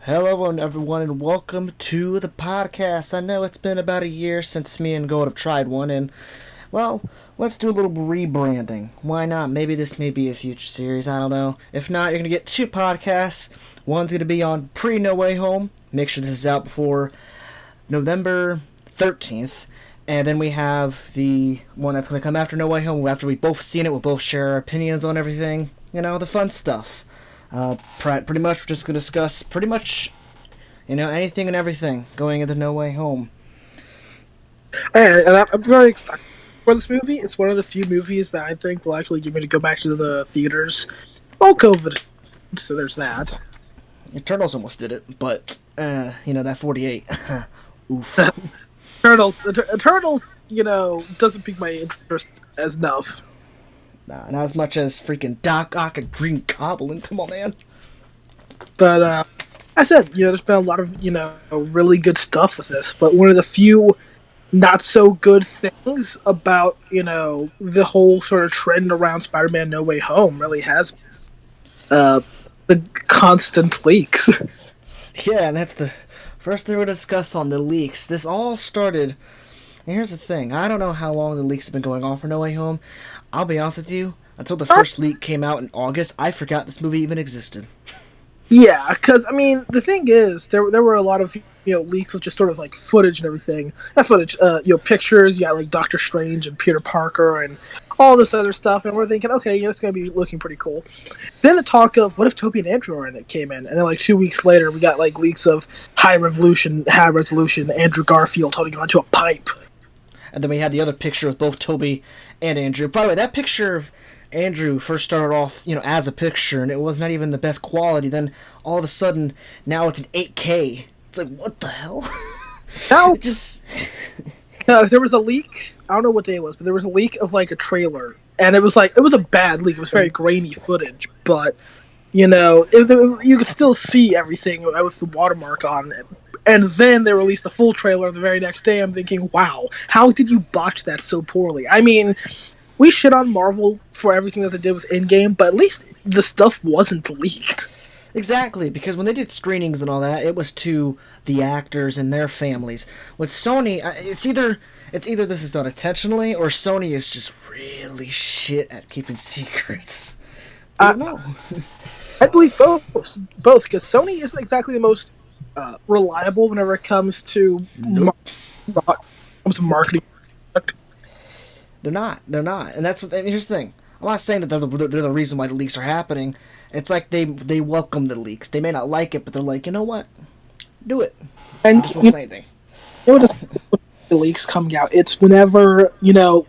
Hello, everyone, and welcome to the podcast. I know it's been about a year since me and Gold have tried one, and well, let's do a little rebranding. Why not? Maybe this may be a future series. I don't know. If not, you're gonna get two podcasts. One's gonna be on pre No Way Home. Make sure this is out before November 13th. And then we have the one that's going to come after No Way Home. After we've both seen it, we'll both share our opinions on everything. You know, the fun stuff. Pretty much, we're just going to discuss pretty much, anything and everything going into No Way Home. And I'm very excited for this movie. It's one of the few movies that I think will actually get me to go back to the theaters. Well, COVID, so there's that. Eternals almost did it, but, that 48. Oof. Turtles, doesn't pique my interest as enough. Nah, not as much as freaking Doc Ock and Green Goblin. Come on, man. But, I said, there's been a lot of, really good stuff with this. But one of the few not so good things about, the whole sort of trend around Spider-Man No Way Home really has the constant leaks. Yeah, and that's the first thing we'll discuss on the leaks. This all started, and here's the thing. I don't know how long the leaks have been going on for No Way Home. I'll be honest with you, until the first leak came out in August, I forgot this movie even existed. Yeah, because, the thing is, there were a lot of, leaks with just sort of, like, footage and everything. Not footage, pictures, you got, like, Doctor Strange and Peter Parker and all this other stuff, and we're thinking, okay, it's going to be looking pretty cool. Then the talk of, what if Tobey and Andrew are in it came in, and then, like, 2 weeks later, we got, like, leaks of high resolution Andrew Garfield holding onto a pipe. And then we had the other picture with both Tobey and Andrew. By the way, that picture of Andrew first started off, as a picture, and it was not even the best quality. Then all of a sudden, now it's an 8K. It's like, what the hell? Now, just there was a leak. I don't know what day it was, but there was a leak of like a trailer, and it was a bad leak. It was very grainy footage, but you could still see everything with the watermark on it. And then they released the full trailer the very next day. I'm thinking, wow, how did you botch that so poorly? I mean, we shit on Marvel for everything that they did with Endgame, but at least the stuff wasn't leaked. exactly, because when they did screenings and all that, it was to the actors and their families. With Sony, it's either this is done intentionally, or Sony is just really shit at keeping secrets. I don't know. I believe both, because Sony isn't exactly the most reliable whenever it comes to marketing. They're not, and that's what. And here's the thing: I'm not saying that they're the reason why the leaks are happening. It's like they welcome the leaks. They may not like it, but they're like, you know what, do it. And I just won't say anything. The leaks coming out, it's whenever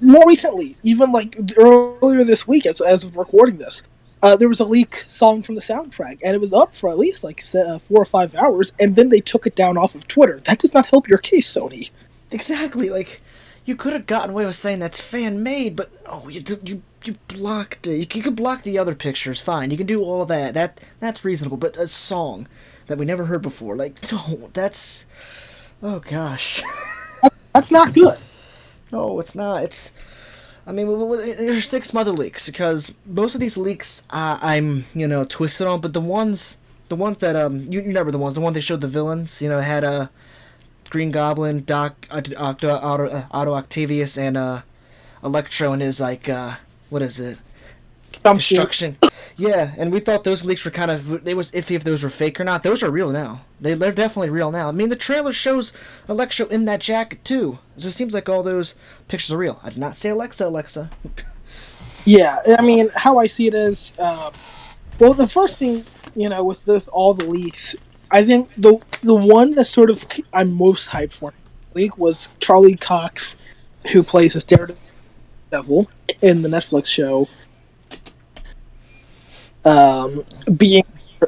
more recently, even like earlier this week, as of recording this. There was a leak song from the soundtrack, and it was up for at least like 4 or 5 hours, and then they took it down off of Twitter. That does not help your case, Sony. Exactly. Like, you could have gotten away with saying that's fan made, but no, you blocked it. You could block the other pictures, fine. You can do all that. That's reasonable. But a song that we never heard before, like, don't. That's, oh gosh, that's not good. No, it's not. It's. I mean, there's some other leaks, because most of these leaks I'm, twisted on, but the ones that, you remember the one they showed the villains, had, Green Goblin, Doc, Otto Octavius, and, Electro and his, like, what is it? Construction. Yeah, and we thought those leaks were kind of, it was iffy if those were fake or not. Those are real now. They're definitely real now. I mean, the trailer shows Electro in that jacket, too. So it seems like all those pictures are real. I did not say Alexa. Yeah, I mean, how I see it is, well, the first thing, with all the leaks, I think the one that sort of I'm most hyped for leak was Charlie Cox, who plays as Daredevil in the Netflix show. Being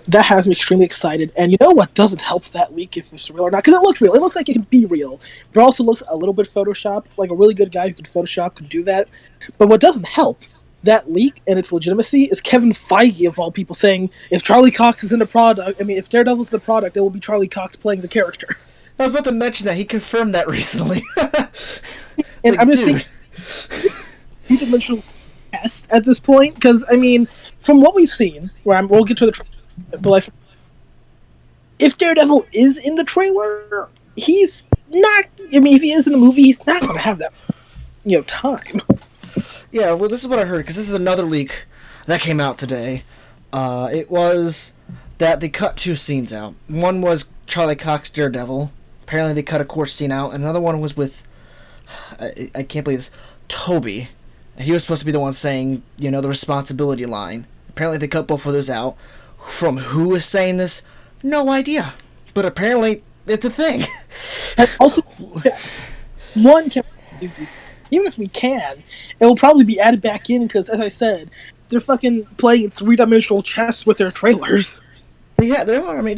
that has me extremely excited, and you know what doesn't help that leak if it's real or not, because it looks real. It looks like it can be real, but it also looks a little bit Photoshop. Like a really good guy who can Photoshop can do that. But what doesn't help that leak and its legitimacy is Kevin Feige of all people saying if Charlie Cox is in the product, if Daredevil's in the product, it will be Charlie Cox playing the character. I was about to mention that he confirmed that recently. And I'm just thinking, three-dimensional test at this point, because from what we've seen, we'll get to the but if Daredevil is in the trailer, he's not. I mean, if he is in the movie, he's not going to have that, time. Yeah, well, this is what I heard, because this is another leak that came out today. It was that they cut 2 scenes out. One was Charlie Cox Daredevil. Apparently they cut a court scene out. And another one was with, I can't believe this, Tobey. And he was supposed to be the one saying, the responsibility line. Apparently they cut both of those out. From who is saying this? No idea. But apparently it's a thing. And also, one can, even if we can, it will probably be added back in because, as I said, they're fucking playing 3-dimensional chess with their trailers. Yeah, they are. I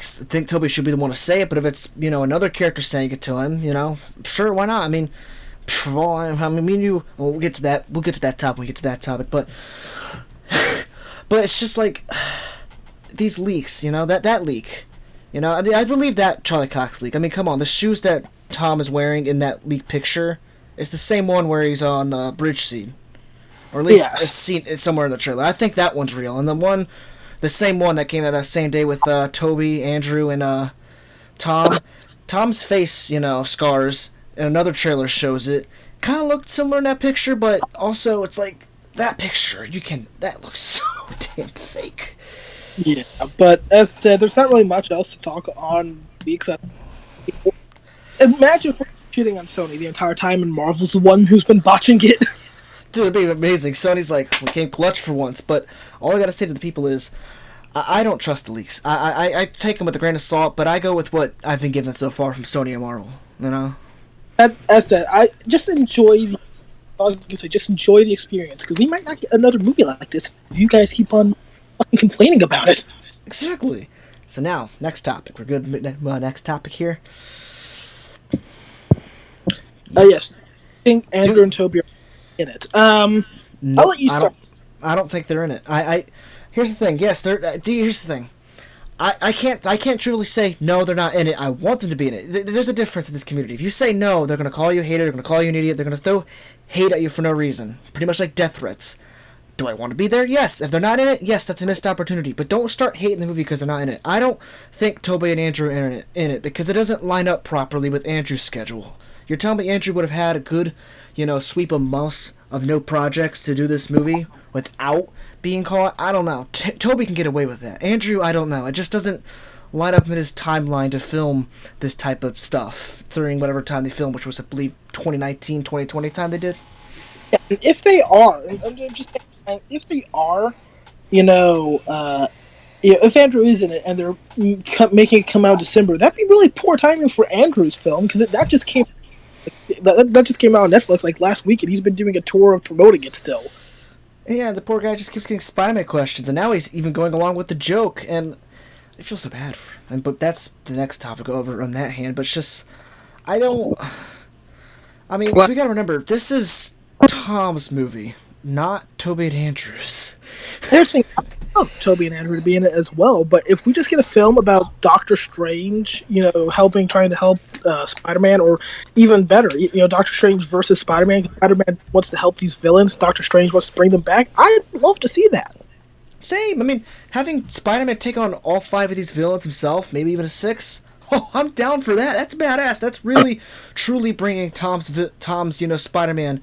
think Tobey should be the one to say it, but if it's, another character saying it to him, sure, why not? Me and you, we'll get to that. We'll get to that topic when we get to that topic, but it's just like these leaks, that leak. I believe that Charlie Cox leak. Come on, the shoes that Tom is wearing in that leak picture is the same one where he's on bridge scene, or at least it's seen somewhere in the trailer. I think that one's real, and the same one that came out that same day with Tobey, Andrew, and Tom. Tom's face, scars, and another trailer shows it. Kind of looked similar in that picture, but also it's like that picture. That looks so damn fake. Yeah, but as said, there's not really much else to talk on except imagine if we're cheating on Sony the entire time and Marvel's the one who's been botching it. Dude, it'd be amazing. Sony's like, we came clutch for once, but all I gotta say to the people is, I don't trust the leaks. I take them with a grain of salt, but I go with what I've been given so far from Sony and Marvel. As said, I just enjoy just enjoy the experience because we might not get another movie like this if you guys keep on fucking complaining about it. Exactly. So now, next topic. We're good. Next topic here. Yes, I think Andrew and Tobey are in it. I'll let you start. I don't think they're in it. Here's the thing. Yes, they're. Here's the thing. I can't truly say no, they're not in it. I want them to be in it. There's a difference in this community. If you say no, they're gonna call you a hater. They're gonna call you an idiot. They're gonna throw hate at you for no reason. Pretty much like death threats. Do I want to be there? Yes. If they're not in it, yes, that's a missed opportunity. But don't start hating the movie because they're not in it. I don't think Tobey and Andrew are in it because it doesn't line up properly with Andrew's schedule. You're telling me Andrew would have had a good, sweep of months of no projects to do this movie without being caught? I don't know. Tobey can get away with that. Andrew, I don't know. It just doesn't line up in his timeline to film this type of stuff during whatever time they filmed, which was, I believe, 2019, 2020 time they did. Yeah, and if they are, if Andrew is in it and they're making it come out in December, that'd be really poor timing for Andrew's film because that just came out on Netflix like last week, and he's been doing a tour of promoting it still. Yeah, the poor guy just keeps getting Spider-Man questions, and now he's even going along with the joke, and I feel so bad for him. But that's the next topic over on that hand. But it's just, we gotta remember, this is Tom's movie, not Tobey and Andrew's. Here's the thing, I love Tobey and Andrew to be in it as well, but if we just get a film about Doctor Strange, trying to help Spider-Man, or even better, Doctor Strange versus Spider-Man, Spider-Man wants to help these villains, Doctor Strange wants to bring them back, I'd love to see that. Same. Having Spider-Man take on all 5 of these villains himself, maybe even a 6, I'm down for that. That's badass. That's really, truly bringing Tom's Spider-Man,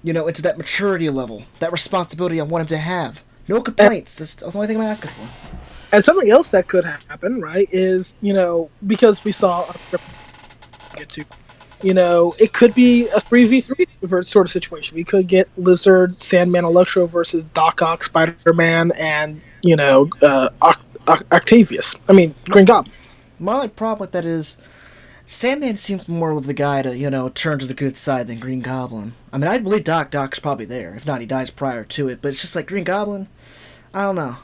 into that maturity level, that responsibility I want him to have. No complaints. That's the only thing I'm asking for. And something else that could happen, right, is, because we saw it could be a 3v3 sort of situation. We could get Lizard, Sandman, Electro versus Doc Ock, Spider-Man, and, Octavius. Green Goblin. My only problem with that is Sandman seems more of the guy to, turn to the good side than Green Goblin. I believe Doc's probably there. If not, he dies prior to it. But it's just like Green Goblin, I don't know.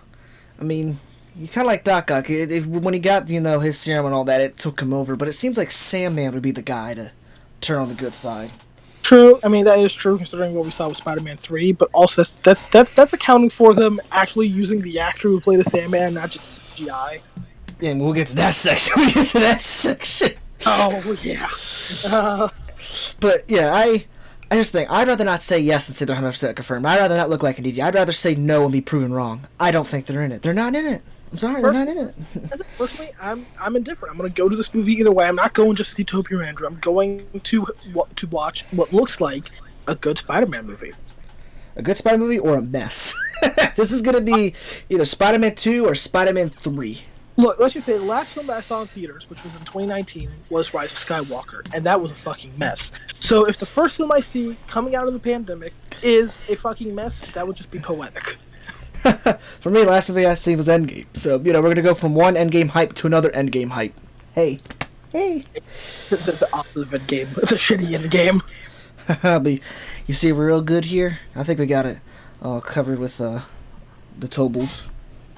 He's kind of like Doc Ock. When he got, his serum and all that, it took him over. But it seems like Sandman would be the guy to turn on the good side. True. That is true considering what we saw with Spider-Man 3. But also, that's accounting for them actually using the actor who played the Sandman, not just CGI. Yeah, we'll get to that section. Oh, yeah. But, yeah, here's the thing. I'd rather not say yes and say they're 100% confirmed. I'd rather not look like an idiot. I'd rather say no and be proven wrong. I don't think they're in it. They're not in it. I'm sorry, they're not in it. Personally, I'm indifferent. I'm going to go to this movie either way. I'm not going just to see Tobey or Andrew. I'm going to watch what looks like a good Spider-Man movie. A good Spider movie or a mess? This is going to be either Spider-Man 2 or Spider-Man 3. Look, let's just say the last film that I saw in theaters, which was in 2019, was Rise of Skywalker, and that was a fucking mess. So if the first film I see coming out of the pandemic is a fucking mess, that would just be poetic. For me, last movie I seen was Endgame. So, we're going to go from one Endgame hype to another Endgame hype. Hey. The opposite of Endgame. The shitty Endgame. But you see, we're real good here. I think we got it all covered with the Tobles.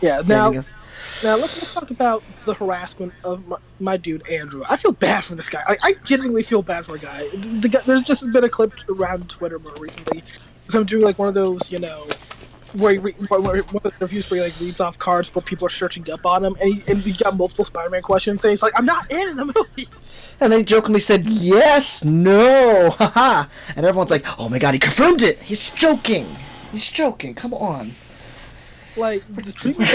Yeah, now let's talk about the harassment of my dude Andrew. I feel bad for this guy. I genuinely feel bad for a guy. There's just been a clip around Twitter more recently of him doing like one of those, where one of the reviews where he like reads off cards where people are searching up on him, and he got multiple Spider-Man questions, and he's like, "I'm not in the movie." And then he jokingly said, "Yes, no, haha," and everyone's like, "Oh my god, he confirmed it! He's joking! He's joking! Come on!" Like the treatment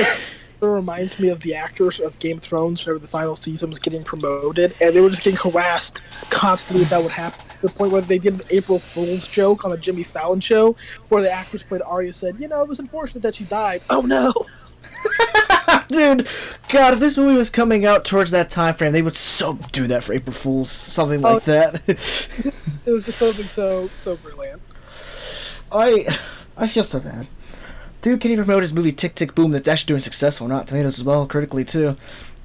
reminds me of the actors of Game of Thrones whenever the final season was getting promoted, and they were just getting harassed constantly that would happen, to the point where they did an April Fool's joke on a Jimmy Fallon show where the actress played Arya said, it was unfortunate that she died. Oh no. Dude, God, if this movie was coming out towards that time frame, they would so do that for April Fools, something like that. It was just something so brilliant. I feel so bad. Dude can't even promote his movie Tick Tick Boom that's actually doing successful, not Tomatoes as well, critically too.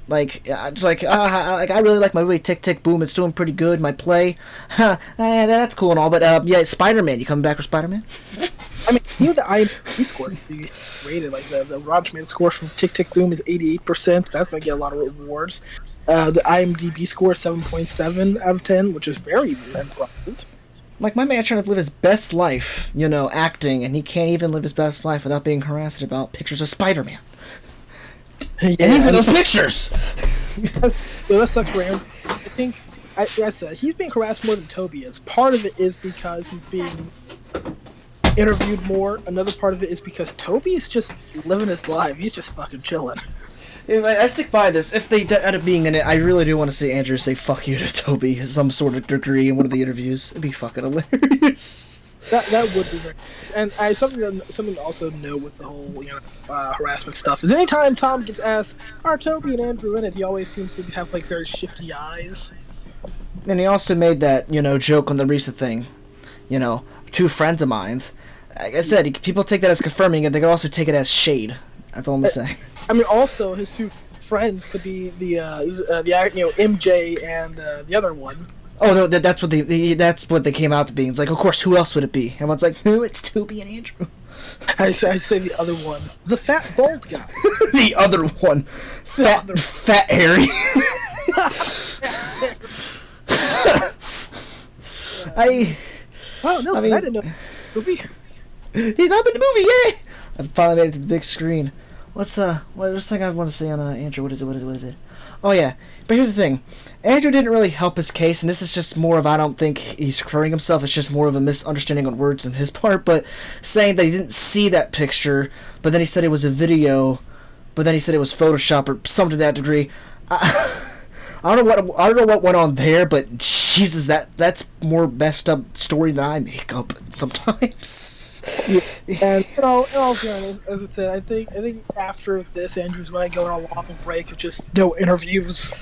Just I really like my movie Tick Tick Boom. It's doing pretty good. My play, that's cool and all, but yeah, Spider-Man. You coming back for Spider-Man? I mean, the IMDb score rated, like the Rotten Tomatoes score from Tick Tick Boom is 88%. That's going to get a lot of rewards. The IMDb score is 7.7 out of 10, which is very impressive. Like, my man trying to live his best life, acting, and he can't even live his best life without being harassed about pictures of Spider-Man. Yeah, and he's in those pictures! That sucks for him. I think, like I said, he's being harassed more than Tobey is. Part of it is because he's being interviewed more. Another part of it is because Tobey's just living his life. He's just fucking chilling. I stick by this. If they end up being in it, I really do want to see Andrew say "fuck you" to Tobey to some sort of degree in one of the interviews. It'd be fucking hilarious. That would be very nice. And something to also know with the whole harassment stuff is anytime Tom gets asked, "Are Tobey and Andrew in it?" he always seems to have like very shifty eyes. And he also made that joke on the recent thing. Two friends of mine. Like I said, people take that as confirming it. They could also take it as shade. That's all I'm saying. I mean, also his two friends could be the MJ and the other one. Oh no, that's what they came out to be. It's like, of course, who else would it be? Everyone's like, no, it's Tobey and Andrew. I say the other one, the fat bald guy. The other one, fat Harry. Nilsson, I didn't know. Movie. He's up in the movie, yay! I finally made it to the big screen. What's thing I want to say on Andrew? What is it? Oh yeah, but here's the thing. Andrew didn't really help his case, and this is just more of, I don't think he's referring himself, it's just more of a misunderstanding on words on his part, but saying that he didn't see that picture, but then he said it was a video, but then he said it was Photoshop or something to that degree. I don't know what went on there, but Jesus, that's more messed up story than I make up sometimes. Yeah. And in all fairness, as I said, I think after this, Andrew's going to go on a long break of just no interviews.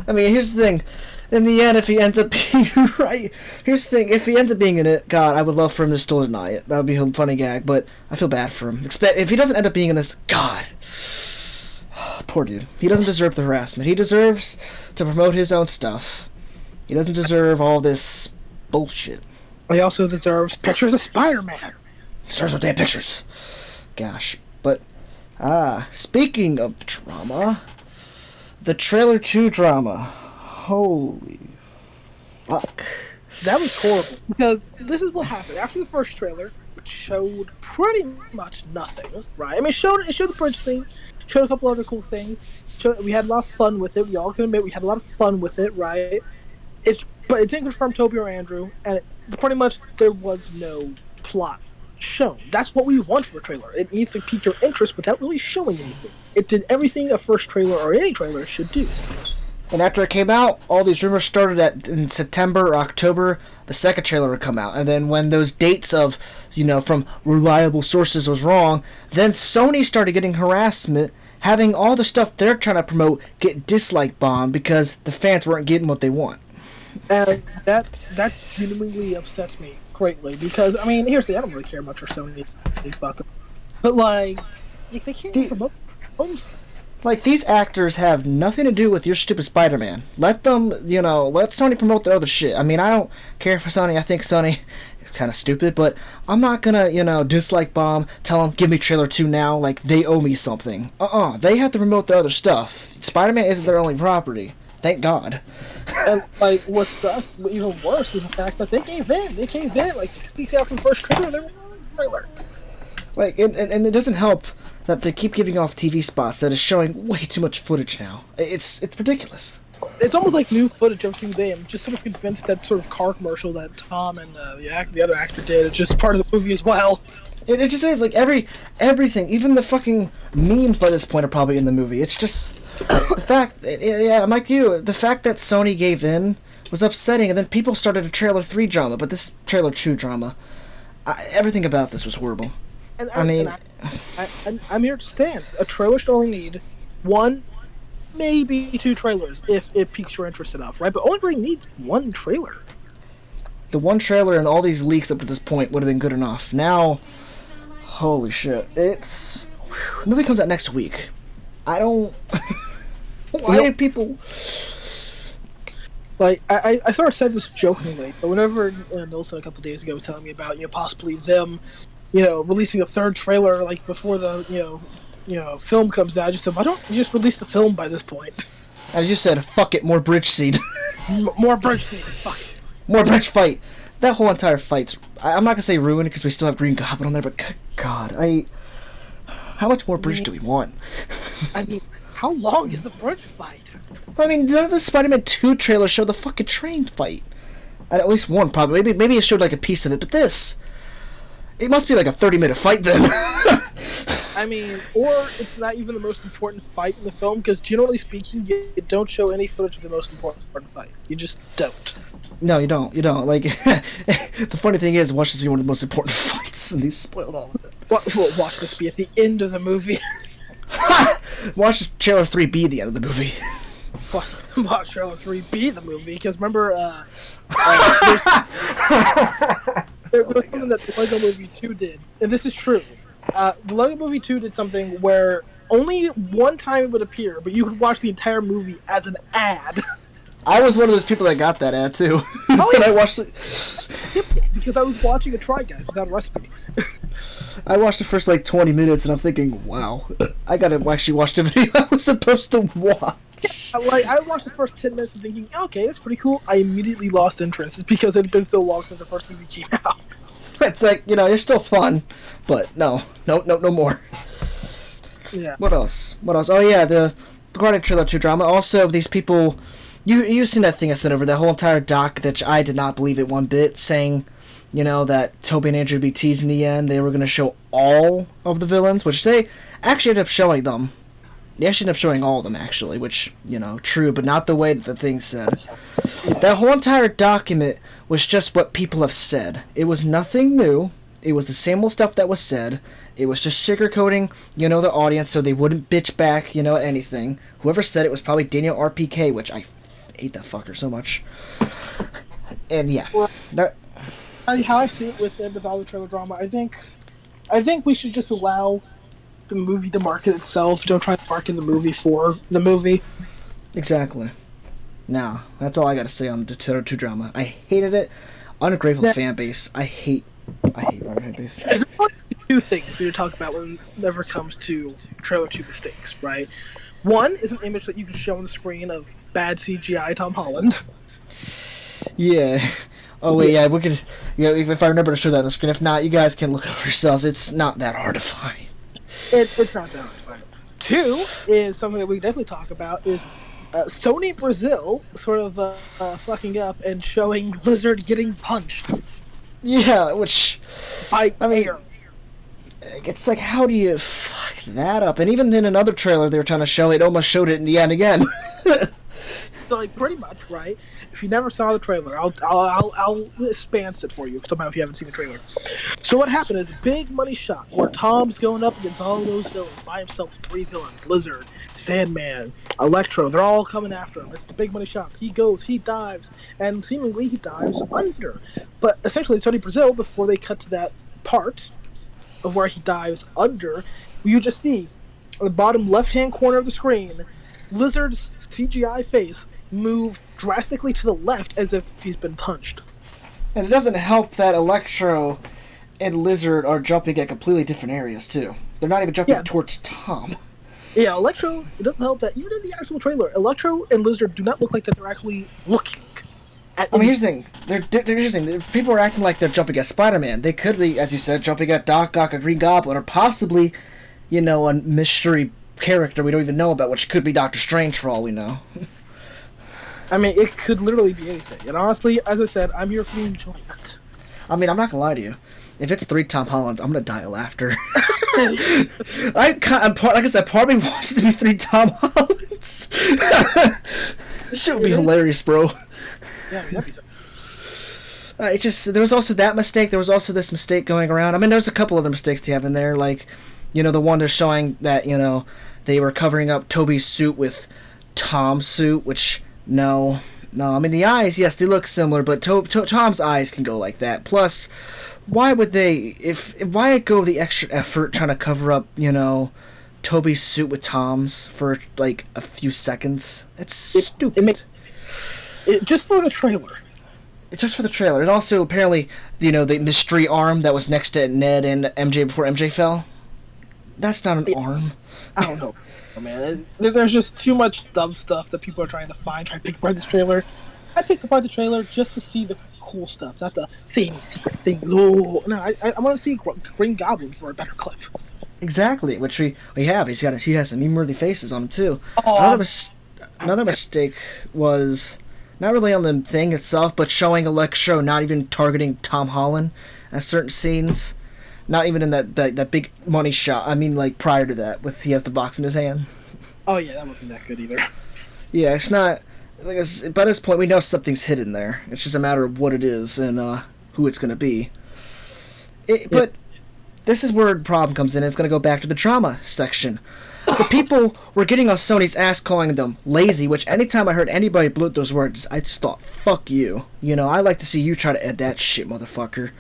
I mean, here's the thing. In the end, if he ends up being right, here's the thing. If he ends up being in it, God, I would love for him to still deny it. That would be a funny gag, but I feel bad for him. If he doesn't end up being in this, God. Poor dude. He doesn't deserve the harassment. He deserves to promote his own stuff. He doesn't deserve all this bullshit. He also deserves pictures of Spider-Man. Deserves those damn pictures. Gosh. But, speaking of drama, the trailer 2 drama. Holy fuck. That was horrible. Because this is what happened. After the first trailer, which showed pretty much nothing, right? I mean, it showed the bridge thing. Showed a couple other cool things. We had a lot of fun with it. We all can admit we had a lot of fun with it, right? But it didn't confirm Tobey or Andrew, and pretty much there was no plot shown. That's what we want from a trailer. It needs to pique your interest without really showing anything. It did everything a first trailer or any trailer should do. And after it came out, all these rumors started in September or October. The second trailer would come out, and then when those dates of, from reliable sources was wrong, then Sony started getting harassment, having all the stuff they're trying to promote get dislike bombed because the fans weren't getting what they want. And that genuinely upsets me greatly because here's the I don't really care much for Sony. They fuck them. But they can't promote films. Like, these actors have nothing to do with your stupid Spider-Man. Let them, let Sony promote their other shit. I don't care for Sony. I think Sony is kind of stupid, but I'm not gonna, dislike bomb, tell them, give me trailer 2 now, like they owe me something. They have to promote their other stuff. Spider-Man isn't their only property. Thank God. And, what sucks, but even worse, is the fact that they gave in. They gave in, 2 weeks after the first trailer, they were on the trailer. And it doesn't help that they keep giving off TV spots that is showing way too much footage now. It's ridiculous. It's almost like new footage every single day. I'm just sort of convinced that sort of car commercial that Tom and the other actor did is just part of the movie as well. It just is, everything, even the fucking memes by this point are probably in the movie. It's just, the fact, I'm like you, the fact that Sony gave in was upsetting, and then people started a trailer 3 drama, but this trailer 2 drama, everything about this was horrible. I'm here to stand. A trailer should only need 1, maybe 2 trailers if it piques your interest enough, right? But only really need 1 trailer. The 1 trailer and all these leaks up to this point would have been good enough. Now, holy shit. The movie comes out next week. I don't... Why do people... I sort of said this jokingly, but whenever Nilsson a couple days ago was telling me about, possibly them, releasing a 3rd trailer, before the, film comes out, I just said, why don't you just release the film by this point? I just said, fuck it, more bridge scene. More bridge scene, fuck it. More bridge fight. That whole entire fight's... I'm not gonna say ruined because we still have Green Goblin on there, but good God, how much more bridge do we want? How long is the bridge fight? None of the Spider-Man 2 trailers show the fucking train fight. At least one, probably. Maybe it showed a piece of it, but this... It must be a 30-minute fight then. Or it's not even the most important fight in the film, because generally speaking, you don't show any footage of the most important fight. You just don't. No, you don't. The funny thing is, watch this be one of the most important fights, and they spoiled all of it. Watch this be at the end of the movie. Watch trailer 3 be the end of the movie. Watch trailer 3 be the movie, because remember, there was something that the Lego Movie 2 did, and this is true. The Lego Movie 2 did something where only one time it would appear, but you could watch the entire movie as an ad. I was one of those people that got that ad too. Oh, yeah. I watched it because I was watching a Try Guys without a recipe. I watched the first 20 minutes and I'm thinking, wow, I gotta actually watch the video I was supposed to watch. I watched the first 10 minutes and thinking, okay, that's pretty cool. I immediately lost interest. It's because it had been so long since the first movie came out. It's you're still fun, but no more. Yeah. What else? Oh yeah, the Guardian Trailer 2 drama. Also, these people, you've seen that thing I sent over, that whole entire doc that I did not believe it one bit, saying, that Tobey and Andrew would be teased in the end. They were going to show all of the villains, which they actually ended up showing them. They actually ended up showing all of them, actually, which, true, but not the way that the thing said. That whole entire document was just what people have said. It was nothing new. It was the same old stuff that was said. It was just sugarcoating, the audience so they wouldn't bitch back, anything. Whoever said it was probably Daniel RPK, which I hate that fucker so much. And yeah. Well, how I see it with all the trailer drama, I think we should just allow the movie to market itself. Don't try to market the movie for the movie. Exactly. Now, that's all I gotta say on the Trailer 2 drama. I hated it. Ungrateful fan base. I hate our fan base. There's only 2 things we to talk about whenever it comes to Trailer 2 mistakes, right? One is an image that you can show on the screen of bad CGI Tom Holland. Yeah. Oh wait, yeah, we could. If I remember to show that on the screen. If not, you guys can look it up yourselves. It's not that hard to find. It's not that hard to find. 2 is something that we can definitely talk about is Sony Brazil sort of fucking up and showing Lizard getting punched. Yeah, which by air. It's how do you fuck? that up. And even in another trailer they were trying to show, it almost showed it in the end again. So, like, pretty much, right? If you never saw the trailer, I'll expand it for you somehow if you haven't seen the trailer. So what happened is the big money shot where Tom's going up against all those villains by himself, 3 villains, Lizard, Sandman, Electro, they're all coming after him. It's the big money shot. He goes, he dives, and seemingly he dives under. But essentially it's only Brazil before they cut to that part of where he dives under. You just see on the bottom left-hand corner of the screen, Lizard's CGI face move drastically to the left as if he's been punched. And it doesn't help that Electro and Lizard are jumping at completely different areas, too. They're not even jumping towards Tom. Yeah, Electro, it doesn't help that even in the actual trailer, Electro and Lizard do not look like that they're actually looking at... I mean, here's the thing. Here's the thing. People are acting like they're jumping at Spider-Man. They could be, as you said, jumping at Doc Ock, a Green Goblin, or possibly, you know, a mystery character we don't even know about, which could be Doctor Strange for all we know. I mean, it could literally be anything. And honestly, as I said, I'm here for the enjoyment. I mean, I'm not gonna lie to you. If it's 3 Tom Hollands, I'm gonna die of laughter. Like I said, part of me wants it to be 3 Tom Hollands. This shit would be hilarious, bro. Yeah, that'd be something. It just, there was also that mistake. There was also this mistake going around. I mean, there's a couple other mistakes to have in there, like, you know, the one they're showing that, you know, they were covering up Tobey's suit with Tom's suit, which, no. I mean, the eyes, yes, they look similar, but Tom's eyes can go like that. Plus, why would they, why go the extra effort trying to cover up, you know, Tobey's suit with Tom's for, like, a few seconds? It's stupid. Just for the trailer. Just for the trailer. And also, apparently, you know, the mystery arm that was next to Ned and MJ before MJ fell, that's not an arm. I don't know, man. There's just too much dumb stuff that people are trying to pick apart this trailer. I picked apart the trailer just to see the cool stuff, not to see any secret things. Oh, no, I want to see Green Goblin for a better clip. Exactly, which we have. He has some meme-worthy faces on him too. Another mistake was not really on the thing itself, but showing Electro not even targeting Tom Holland at certain scenes. Not even in that big money shot. I mean, like, prior to that, with he has the box in his hand. Oh, yeah, that wasn't that good either. Yeah, it's not... Like, by this point, we know something's hidden there. It's just a matter of what it is and who it's going to be. But this is where the problem comes in. It's going to go back to the drama section. The people were getting on Sony's ass calling them lazy, which anytime I heard anybody bloat those words, I just thought, fuck you. You know, I like to see you try to edit that shit, motherfucker.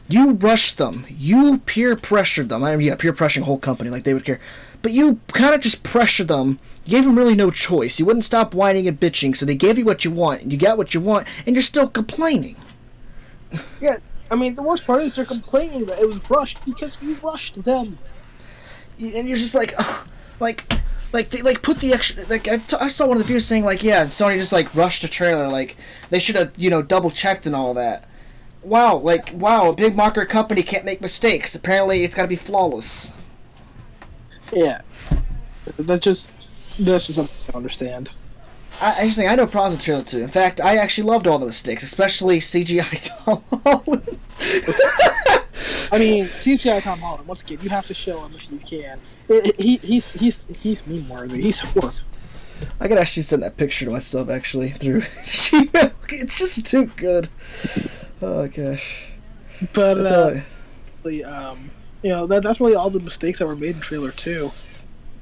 You rushed them. You peer pressured them. I mean, yeah, peer pressuring a whole company like they would care. But you kind of just pressured them. You gave them really no choice. You wouldn't stop whining and bitching, so they gave you what you want, and you got what you want, and you're still complaining. Yeah, I mean, the worst part is they're complaining that it was rushed because you rushed them. And you're just like, ugh, like put the extra, like, I saw one of the views saying, like, yeah, Sony just, like, rushed a trailer, like, they should have, you know, double-checked and all that. Wow, a big market company can't make mistakes. Apparently, it's got to be flawless. Yeah. That's just something I don't understand. I just think I had no problems with Trailer 2. In fact, I actually loved all the mistakes, especially CGI Tom Holland. I mean, CGI Tom Holland, once again, you have to show him if you can. He's meme-worthy. He's horrible. I could actually send that picture to myself, actually, through Gmail. It's just too good. Oh, gosh. But, you know, that's really all the mistakes that were made in Trailer 2.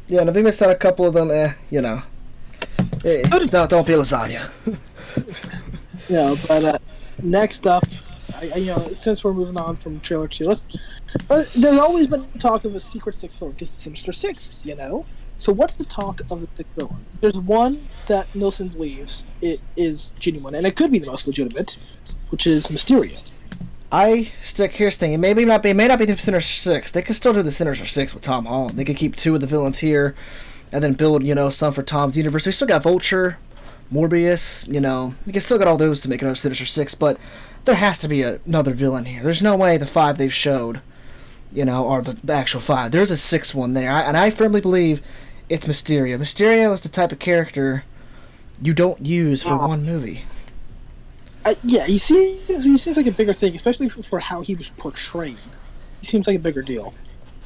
Yeah, and if they missed out a couple of them, you know. Don't be lasagna. Yeah, but next up, you know, since we're moving on from Trailer 2, there's always been talk of a Secret Six villain, because it's Sinister Six, you know? So what's the talk of the sixth villain? There's one that Nilsson believes it is genuine, and it could be the most legitimate, which is Mysterio. Here's the thing, it may not be the Sinister Six. They could still do the Sinister Six with Tom Holland. They could keep 2 of the villains here, and then build, you know, some for Tom's universe. We still got Vulture, Morbius, you know. You can still got all those to make another Sinister Six, but there has to be another villain here. There's no way the 5 they've showed, you know, are the actual 5. There's a 6th one there, and I firmly believe it's Mysterio. Mysterio is the type of character you don't use for one movie. Yeah, he seems like a bigger thing, especially for how he was portrayed. He seems like a bigger deal.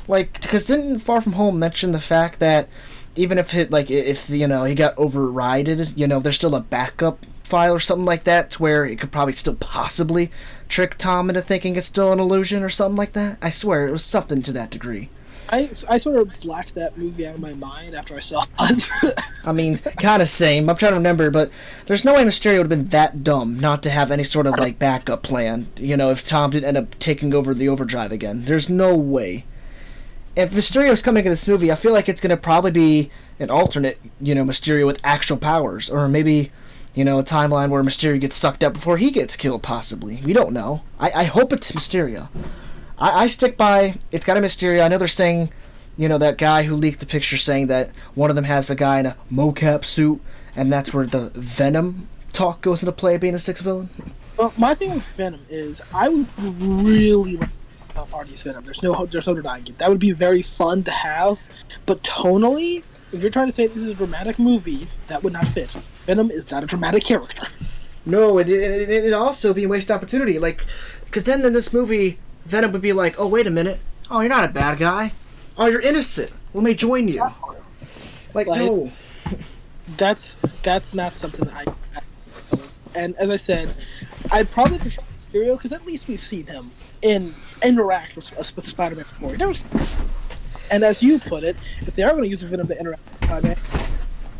Like, because didn't Far From Home mention the fact that even if he got overrided, there's still a backup file or something like that to where it could probably still possibly trick Tom into thinking it's still an illusion or something like that. I swear it was something to that degree. I sort of blacked that movie out of my mind after I saw it. I mean, kind of same. I'm trying to remember, but there's no way Mysterio would have been that dumb not to have any sort of like backup plan. If Tom did end up taking over the overdrive again, there's no way. If Mysterio's coming in this movie, I feel like it's going to probably be an alternate, Mysterio with actual powers, or maybe, a timeline where Mysterio gets sucked up before he gets killed, possibly. We don't know. I hope it's Mysterio. I stick by, it's got a Mysterio. I know they're saying, that guy who leaked the picture saying that one of them has a guy in a mocap suit, and that's where the Venom talk goes into play, being a sixth villain. Well, my thing with Venom is, I would really like Hardy's Venom. There's no denying it. That would be very fun to have, but tonally, if you're trying to say this is a dramatic movie, that would not fit. Venom is not a dramatic character. No, it'd also be a waste opportunity. Like, because then in this movie, Venom would be like, oh, wait a minute. Oh, you're not a bad guy. Oh, you're innocent. Let me join you. Like no. That's not something I... And as I said, I'd probably prefer Mysterio, because at least we've seen him interact with Spider-Man before. And as you put it, if they are going to use Venom to interact with Spider-Man,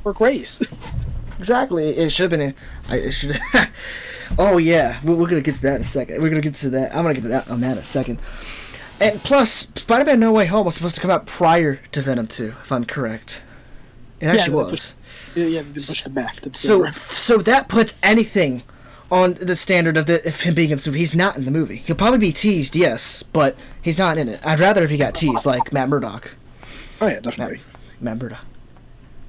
for grace. Exactly. It should have been. It should. Oh yeah, we're gonna get to that in a second. We're gonna get to that. I'm gonna get to that on that in a second. And plus, Spider-Man: No Way Home was supposed to come out prior to Venom 2, if I'm correct. It actually was. They pushed it back. So that puts anything on the standard of him being in this movie. He's not in the movie. He'll probably be teased, yes, but he's not in it. I'd rather if he got teased, like Matt Murdock. Oh yeah, definitely. Matt Murdock.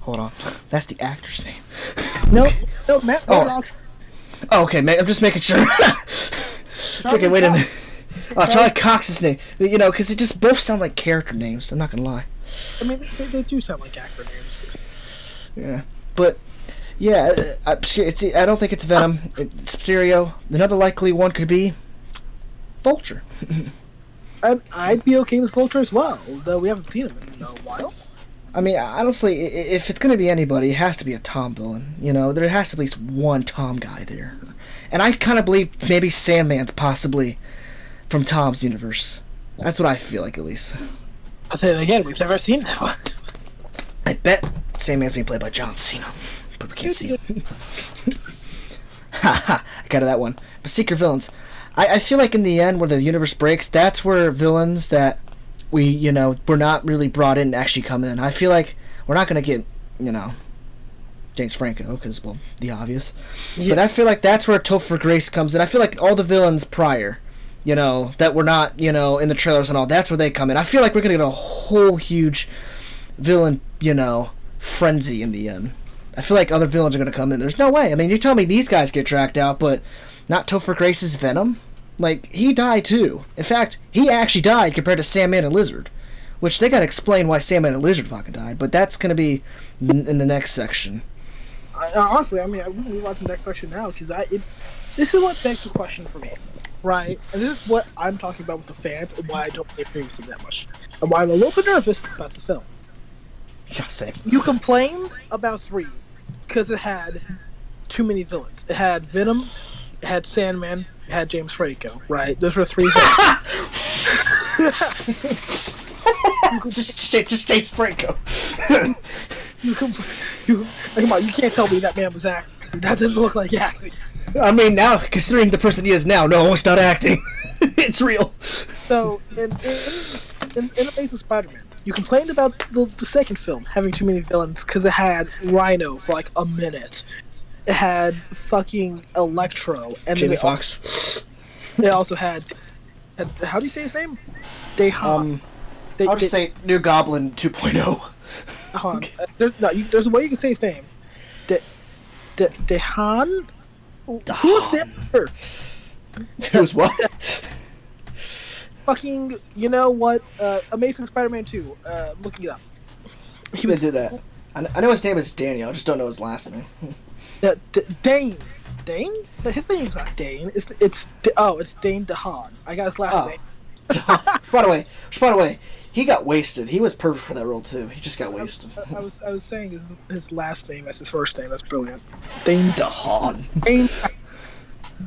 Hold on. That's the actor's name. No, Matt Murdock's... Oh, okay, I'm just making sure. Okay, wait a minute. Oh, Charlie Cox's name. Because it just both sound like character names. I'm not going to lie. I mean, they do sound like actor names. Yeah. But, yeah, I don't think it's Venom. It's Mysterio. Another likely one could be Vulture. I'd be okay with Vulture as well, though we haven't seen him in a while. I mean, honestly, if it's going to be anybody, it has to be a Tom villain. There has to be at least one Tom guy there. And I kind of believe maybe Sandman's possibly from Tom's universe. That's what I feel like, at least. But then again, we've never seen that one. I bet Sandman's being played by John Cena. But we can't see him. Haha, I got that one. But Secret Villains. I feel like in the end, where the universe breaks, that's where villains that we're not really brought in to actually come in. I feel like we're not going to get, James Franco, because, well, the obvious. Yeah. But I feel like that's where Topher Grace comes in. I feel like all the villains prior, that were not, in the trailers and all, that's where they come in. I feel like we're going to get a whole huge villain, frenzy in the end. I feel like other villains are going to come in. There's no way. I mean, you tell me these guys get tracked out, but not Topher Grace's Venom? Like, he died too. In fact, he actually died compared to Sandman and Lizard. Which, they gotta explain why Sandman and Lizard fucking died, but that's gonna be in the next section. Honestly, I mean, I wouldn't watch the next section now, because this is what begs the question for me, right? And this is what I'm talking about with the fans, and why I don't agree with them that much. And why I'm a little bit nervous about the film. Yeah, same. You complained about 3, because it had too many villains. It had Venom, it had Sandman, it had James Franco, right? Those were 3 villains. just James Franco. Come on, you can't tell me that man was acting. That didn't look like acting. I mean, now, considering the person he is now, no, it's not acting. It's real. So, in Amazing Spider-Man, you complained about the second film having too many villains because it had Rhino for like a minute. It had fucking Electro. And Jamie Foxx. It also had, how do you say his name? Dehan. I'll just say New Goblin 2.0. There's a way you can say his name. Dehan? Who was that? Who's what? Fucking, you know what? Amazing Spider-Man 2. Looking it up. He would do that. I know his name is Daniel. I just don't know his last name. Dane. Dane? No, his name's not Dane. It's Dane DeHaan. I got his last name. By the way, He got wasted. He was perfect for that role too. He just got wasted. I was saying his last name as his first name. That's brilliant. Dane DeHaan.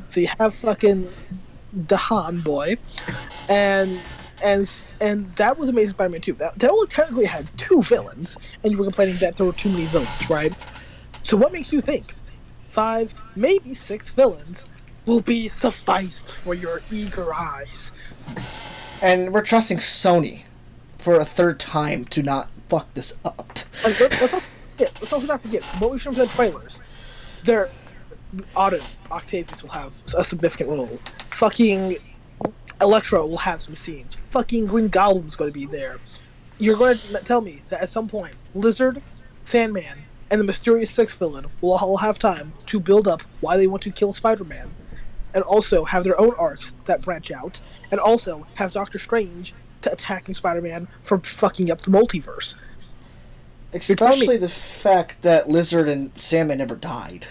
So you have fucking DeHaan boy, and that was Amazing Spider-Man 2. That only technically had 2 villains, and you were complaining that there were too many villains, right? So what makes you think 5, maybe 6 villains will be sufficed for your eager eyes? And we're trusting Sony for a third time to not fuck this up. And let's also not forget what we've shown in the trailers. Octavius will have a significant role. Fucking Electro will have some scenes. Fucking Green Goblin's going to be there. You're going to tell me that at some point, Lizard, Sandman, and the mysterious 6th villain will all have time to build up why they want to kill Spider-Man, and also have their own arcs that branch out, and also have Doctor Strange attacking Spider-Man for fucking up the multiverse. Especially the fact that Lizard and Sandman never died.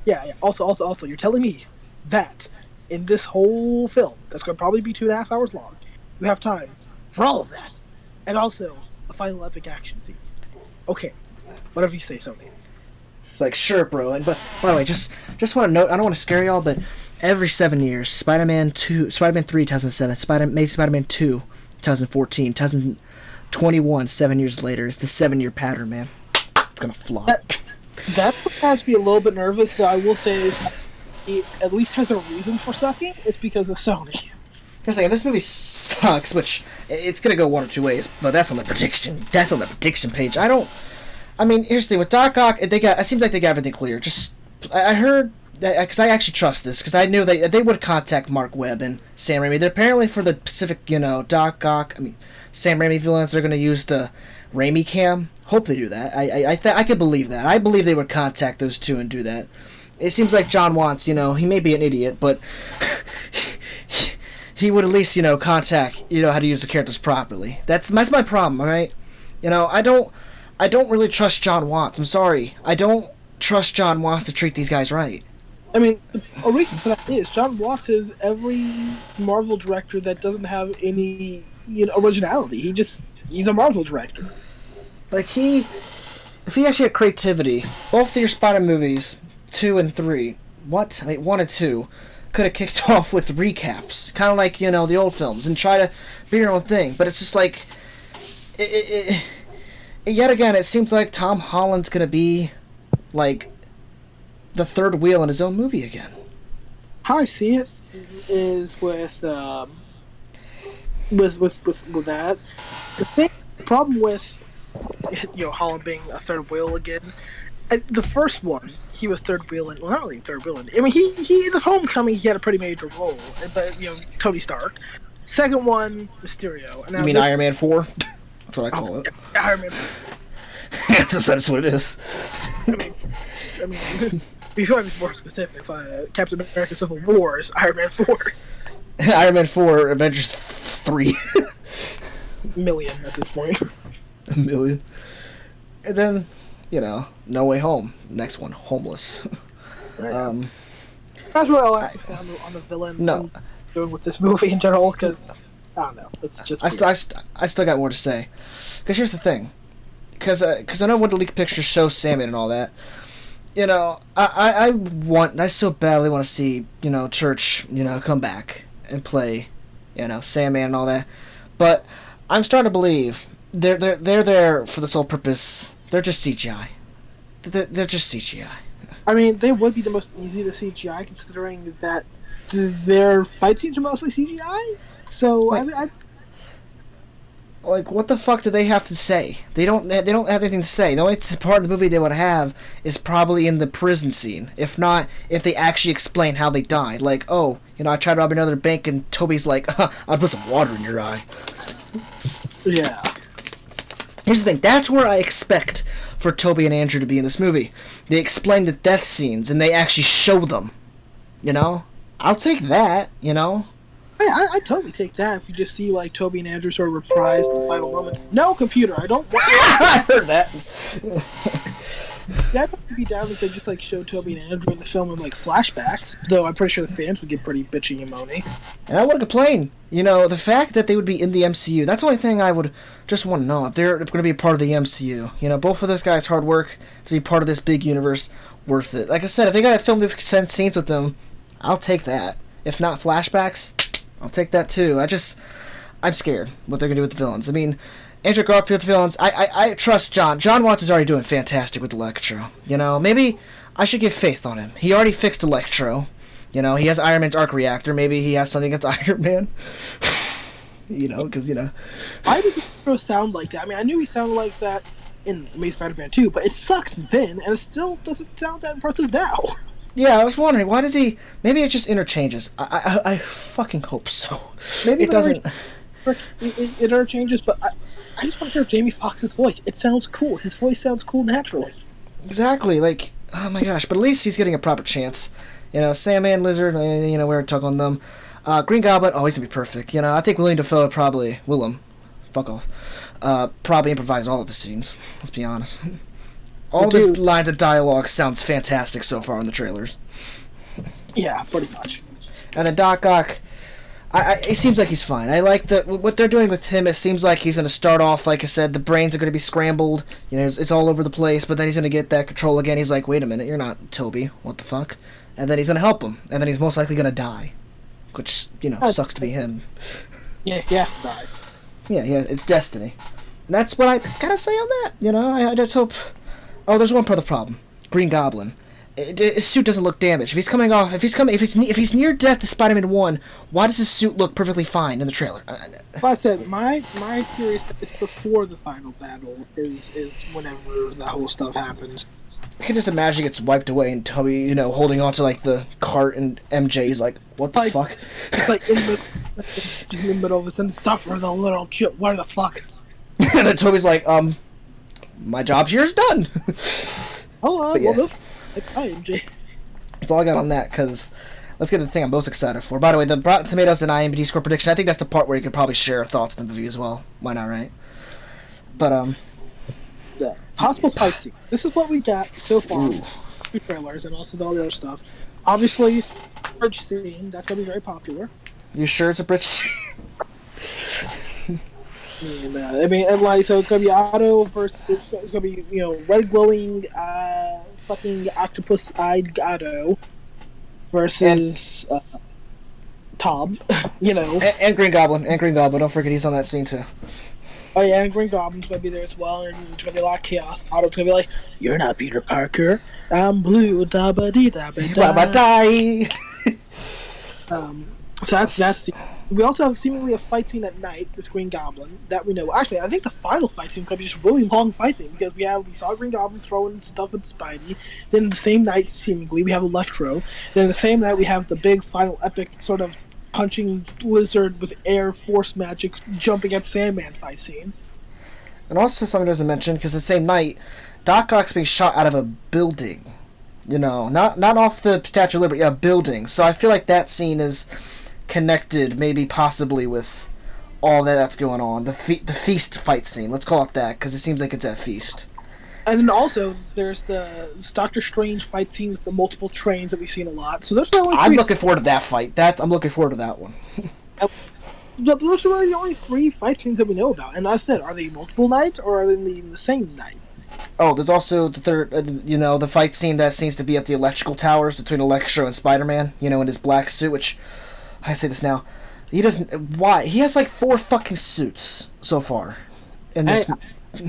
Yeah. Also, you're telling me that in this whole film, that's going to probably be 2.5 hours long, you have time for all of that, and also a final epic action scene. Okay, whatever you say, Sony. It's like, sure, bro. And but by the way, just want to note, I don't want to scare y'all, but every 7 years, Spider-Man 3, 2007, Amazing Spider-Man 2, 2014, 2021, 7 years later. It's the 7-year pattern, man. It's gonna flop. That has me a little bit nervous, though I will say is it at least has a reason for sucking. It's because of Sony. Here's the thing, this movie sucks, which it's gonna go one or two ways, but that's on the prediction. That's on the prediction page. I mean, here's the thing with Doc Ock. It seems like they got everything clear. I heard that because I actually trust this because I knew they would contact Mark Webb and Sam Raimi. They're apparently for the Pacific, Doc Ock. I mean, Sam Raimi villains are gonna use the Raimi cam. Hope they do that. I could believe that. I believe they would contact those two and do that. It seems like John Watts, he may be an idiot, but he would at least, contact, how to use the characters properly. That's my problem, all right? I don't really trust John Watts. I'm sorry. I don't trust John Watts to treat these guys right. I mean, a reason for that is John Watts is every Marvel director that doesn't have any, originality. He's a Marvel director. Like, if he actually had creativity, both of your Spider movies, 2 and 3, 1 and 2, could have kicked off with recaps, kind of like, the old films, and try to be your own thing. But it's just like, yet again, it seems like Tom Holland's gonna be, like, the third wheel in his own movie again. How I see it is with that. The problem with Holland being a third wheel again. The first one, he was third wheel, well, not really third wheel. I mean, he in the Homecoming, he had a pretty major role, but Tony Stark. Second one, Mysterio. And you mean Iron Man 4? That's what I call it. Iron Man. That's what it is. I mean, before I was more specific, Captain America: Civil War is Iron Man 4. Iron Man 4, Avengers 3. Million at this point. A million. And then, No Way Home. Next one, Homeless. That's what I like to say on the villain. No. Doing with this movie in general, because I don't know. It's just. I still got more to say. Because here's the thing. Because I know when the leaked pictures show Sandman and all that. I so badly want to see Church come back and play Sandman and all that, but I'm starting to believe they're there for the sole purpose. They're just CGI. They're just CGI. I mean, they would be the most easy to CGI considering that their fight scenes are mostly CGI. So like, what the fuck do they have to say? They don't have anything to say. The only part of the movie they would have is probably in the prison scene. If not, if they actually explain how they died. Like, I tried to rob another bank and Toby's like, I put some water in your eye. Yeah. Here's the thing. That's where I expect for Toby and Andrew to be in this movie. They explain the death scenes and they actually show them. I'll take that, I totally take that if you just see like Toby and Andrew sort of reprise the final moments. No, computer, I don't want I heard that. Yeah, I'd be down if they just like showed Toby and Andrew in the film in like flashbacks. Though I'm pretty sure the fans would get pretty bitchy and moany. And I wouldn't complain. You know, the fact that they would be in the MCU, that's the only thing I would just want to know. If they're going to be a part of the MCU. You know, both of those guys' hard work to be part of this big universe, worth it. Like I said, if they got to film the scenes with them, I'll take that. If not flashbacks, I'll take that too. I'm scared what they're going to do with the villains. I mean, Andrew Garfield's villains, I trust John. John Watts is already doing fantastic with Electro. You know, maybe I should give faith on him. He already fixed Electro. You know, he has Iron Man's arc reactor. Maybe he has something against Iron Man. You know, because, you know. Why does Electro sound like that? I mean, I knew he sounded like that in Amazing Spider-Man 2, but it sucked then, and it still doesn't sound that impressive now. Yeah, I was wondering, why does he... Maybe it just interchanges. I fucking hope so. Maybe it doesn't... It interchanges, but I just want to hear Jamie Foxx's voice. It sounds cool. His voice sounds cool naturally. Exactly, like, oh my gosh, but at least he's getting a proper chance. You know, Sandman, Lizard, you know, we're talking on them. Green Goblin, he's gonna be perfect. You know, I think William Dafoe would probably... fuck off. Probably improvise all of his scenes. Let's be honest. All of his lines of dialogue sounds fantastic so far in the trailers. Yeah, pretty much. And then Doc Ock, it seems like he's fine. I like what they're doing with him. It seems like he's going to start off, like I said, the brains are going to be scrambled. You know, it's all over the place, but then he's going to get that control again. He's like, wait a minute, you're not Toby. What the fuck? And then he's going to help him. And then he's most likely going to die. Which, you know, sucks to be him. Yeah, he has to die. Yeah, it's destiny. And that's what I gotta say on that. You know, I just hope... Oh, there's one other problem. Green Goblin. His suit doesn't look damaged. If he's near death to Spider-Man 1, why does his suit look perfectly fine in the trailer? Like I said, my theory is that it's before the final battle is whenever that whole stuff happens. I can just imagine it gets wiped away and Toby, you know, holding on to like the cart and MJ's like, what the fuck? It's like in the middle of this and suffer the little chip. What the fuck? And then Toby's like, my job here's done. Hold on, yeah. well, hi, MJ. That's all I got on that, because let's get to the thing I'm most excited for. By the way, the Rotten Tomatoes and IMDb score prediction, I think that's the part where you could probably share thoughts on the movie as well. Why not, right? But, yeah. Possible fight scene. This is what we got so far. Two trailers and also all the other stuff. Obviously, bridge scene, that's going to be very popular. You sure it's a bridge scene? And, I mean, and like, so it's gonna be Otto versus, it's gonna be, you know, red glowing, fucking octopus-eyed Otto versus Tom, you know. And Green Goblin, don't forget he's on that scene too. Oh yeah, and Green Goblin's gonna be there as well, and it's gonna be a lot of chaos. Otto's gonna be like, "You're not Peter Parker. I'm blue, da ba dee da ba die." So that's. We also have seemingly a fight scene at night with Green Goblin that we know. Actually, I think the final fight scene could be just a really long fight scene because we saw Green Goblin throwing stuff at Spidey. Then the same night, seemingly, we have Electro. Then the same night, we have the big final epic sort of punching Lizard with air force magic jumping at Sandman fight scene. And also something doesn't mention because the same night, Doc Ock's being shot out of a building. You know, not off the Statue of Liberty, a building. So I feel like that scene is connected, maybe possibly with all that's going on. The feast fight scene, let's call it that, because it seems like it's a feast. And then also there's the Doctor Strange fight scene with the multiple trains that we've seen a lot. So there's no. I'm looking forward to that fight. I'm looking forward to that one. Those are really the only 3 fight scenes that we know about. And I said, are they multiple nights or are they in the same night? Oh, there's also the third, the fight scene that seems to be at the electrical towers between Electro and Spider-Man, in his black suit, which, I say this now, he doesn't, why? He has like 4 fucking suits so far. In this.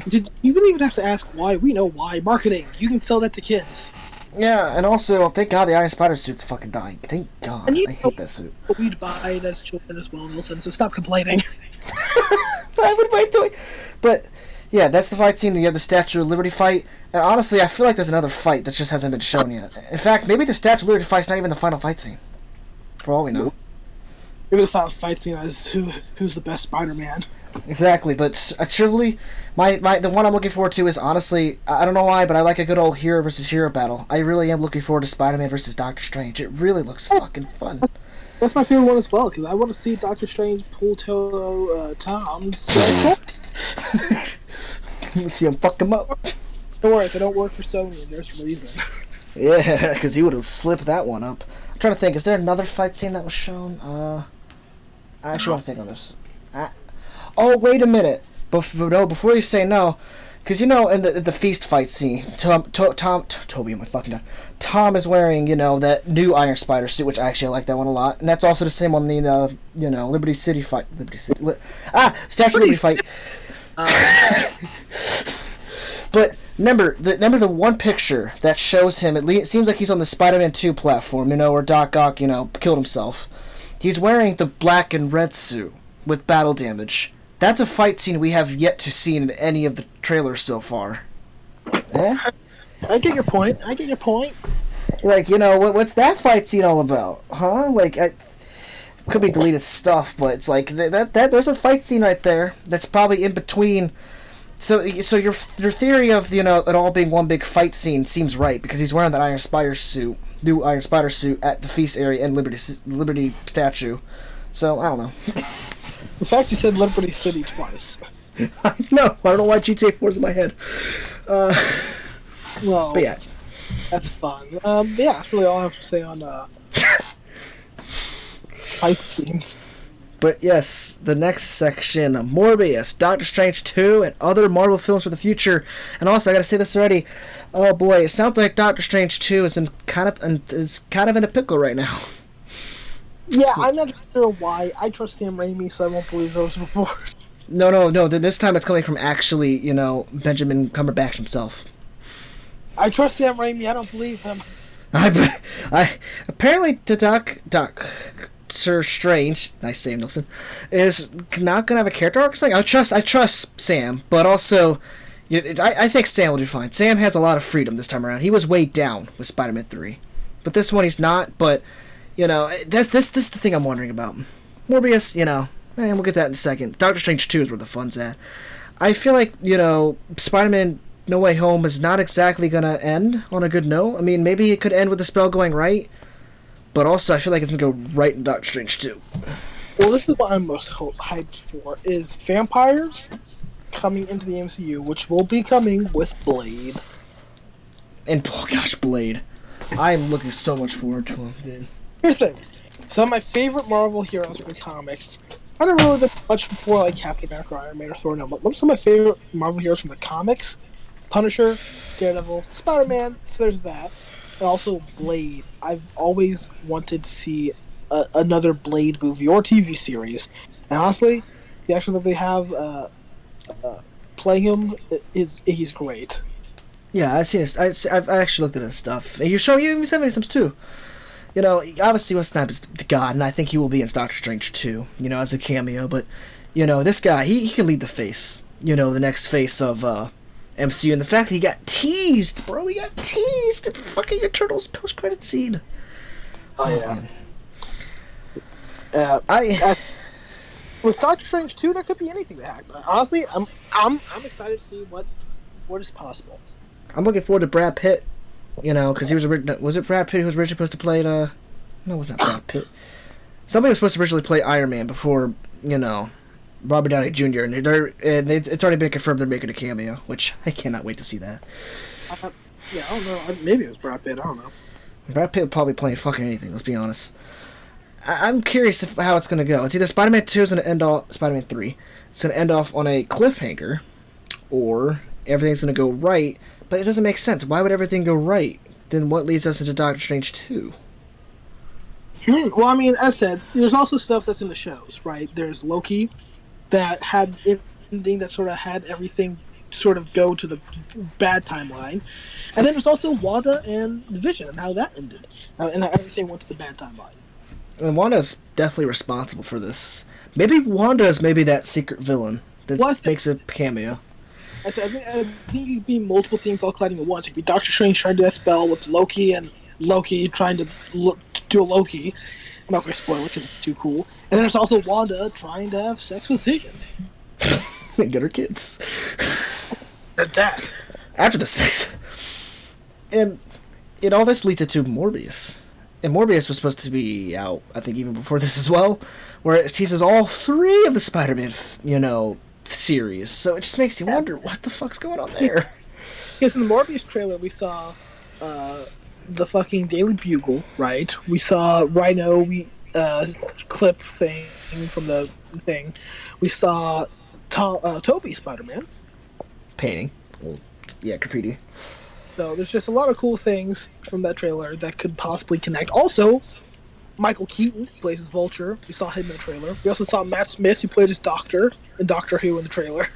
Did you really even have to ask why? We know why. Marketing. You can sell that to kids. Yeah, and also, thank God the Iron Spider suit's fucking dying. Thank God. And I hate that suit. We'd buy it as children as well, Nilsson, so stop complaining. I would buy toy. But, yeah, that's the fight scene. You have the Statue of Liberty fight. And honestly, I feel like there's another fight that just hasn't been shown yet. In fact, maybe the Statue of Liberty fight's not even the final fight scene. For all we know. Maybe the final fight scene is who's the best Spider-Man. Exactly, but truly, the one I'm looking forward to is, honestly, I don't know why, but I like a good old hero versus hero battle. I really am looking forward to Spider-Man versus Doctor Strange. It really looks fucking fun. That's my favorite one as well, because I want to see Doctor Strange pull Tom's. Let's see him fuck him up. Don't worry, if I don't work for Sony, there's a reason. Yeah, because he would have slipped that one up. I'm trying to think, is there another fight scene that was shown? I actually want to think on this. Oh, wait a minute. Before you say no, because, in the feast fight scene, Toby, my fucking god. Tom is wearing, that new Iron Spider suit, which I actually like that one a lot. And that's also the same on the, Liberty City fight. Statue of Liberty fight. But remember the one picture that shows him, it seems like he's on the Spider-Man 2 platform, where Doc Ock, killed himself. He's wearing the black and red suit with battle damage. That's a fight scene we have yet to see in any of the trailers so far. Eh? I get your point. Like, what's that fight scene all about? Huh? Like, could be deleted stuff, but it's like, that there's a fight scene right there that's probably in between. So your theory of, it all being one big fight scene seems right, because he's wearing that new Iron Spider suit at the feast area and Liberty statue. So, I don't know. The fact you said Liberty City twice. I know. I don't know why GTA 4 is in my head. Well, but yeah. That's fun. Yeah, that's really all I have to say on fight scenes. But yes, the next section, Morbius, Doctor Strange 2, and other Marvel films for the future. And also, I gotta say this already. Oh boy, it sounds like Doctor Strange 2 is kind of in a pickle right now. Yeah, I'm not sure why. I trust Sam Raimi, so I won't believe those reports. No. This time it's coming from actually, Benjamin Cumberbatch himself. I trust Sam Raimi. I don't believe him. I apparently the Doctor Strange, nice save, Nilsson, is not gonna have a character arc. Like I trust Sam, but also, I think Sam will do fine. Sam has a lot of freedom this time around. He was weighed down with Spider-Man 3, but this one he's not. But this is the thing I'm wondering about. Morbius, and we'll get that in a second. Doctor Strange 2 is where the fun's at. I feel like Spider-Man No Way Home is not exactly gonna end on a good note. I mean, maybe it could end with the spell going right. But also, I feel like it's going to go right in Doctor Strange 2. Well, this is what I'm most hyped for, is vampires coming into the MCU, which will be coming with Blade. And, oh gosh, Blade. I am looking so much forward to him, dude. Here's the thing. Some of my favorite Marvel heroes from the comics, I don't really been much before, like Captain America, Iron Man, or Thor, no, but some of my favorite Marvel heroes from the comics, Punisher, Daredevil, Spider-Man, so there's that. And also Blade. I've always wanted to see another Blade movie or TV series. And honestly, the actor that they have playing him, he's great. Yeah, I've seen this. I've actually looked at his stuff. And you sent me some too. Obviously Wesley Snipes is the god, and I think he will be in Doctor Strange 2, as a cameo. But, this guy, he can lead the face. The next face of MCU, and the fact that he got teased, bro. He got teased in fucking Eternals post-credit scene. Oh yeah. With Doctor Strange 2, there could be anything that happened. Honestly, I'm excited to see what is possible. I'm looking forward to Brad Pitt. Because he was it Brad Pitt who was originally supposed to play no, it was not Brad Pitt. Somebody was supposed to originally play Iron Man before Robert Downey Jr. and it's already been confirmed they're making a cameo, which I cannot wait to see that. Yeah, I don't know. Maybe it was Brad Pitt. I don't know. Brad Pitt probably playing fucking anything. Let's be honest. I'm curious how it's gonna go. It's either Spider-Man 2 is gonna end off Spider-Man 3. It's gonna end off on a cliffhanger, or everything's gonna go right. But it doesn't make sense. Why would everything go right? Then what leads us into Doctor Strange 2? Well, I mean, as I said, there's also stuff that's in the shows, right? There's Loki, that had ending that sort of had everything sort of go to the bad timeline, and then there's also Wanda and Vision and how that ended, and how everything went to the bad timeline. And Wanda's definitely responsible for this. Maybe Wanda is that secret villain that makes a cameo. I think it could be multiple things all colliding at once. It could be Doctor Strange trying to do that spell with Loki, and Loki trying to do a Loki. I'm not going to spoil it because it's too cool. And then there's also Wanda trying to have sex with Vision. Get her kids. At that. After the sex. And all this leads to Morbius. And Morbius was supposed to be out, I think, even before this as well, where it teases all three of the Spider-Man, series. So it just makes you wonder what the fuck's going on there. Because in the Morbius trailer, we saw the fucking Daily Bugle, right? We saw Rhino, clip thing from the thing. We saw Tobey Spider-Man. Painting. Well, yeah, graffiti. So there's just a lot of cool things from that trailer that could possibly connect. Also, Michael Keaton plays as Vulture. We saw him in the trailer. We also saw Matt Smith, who played as Doctor in Doctor Who in the trailer.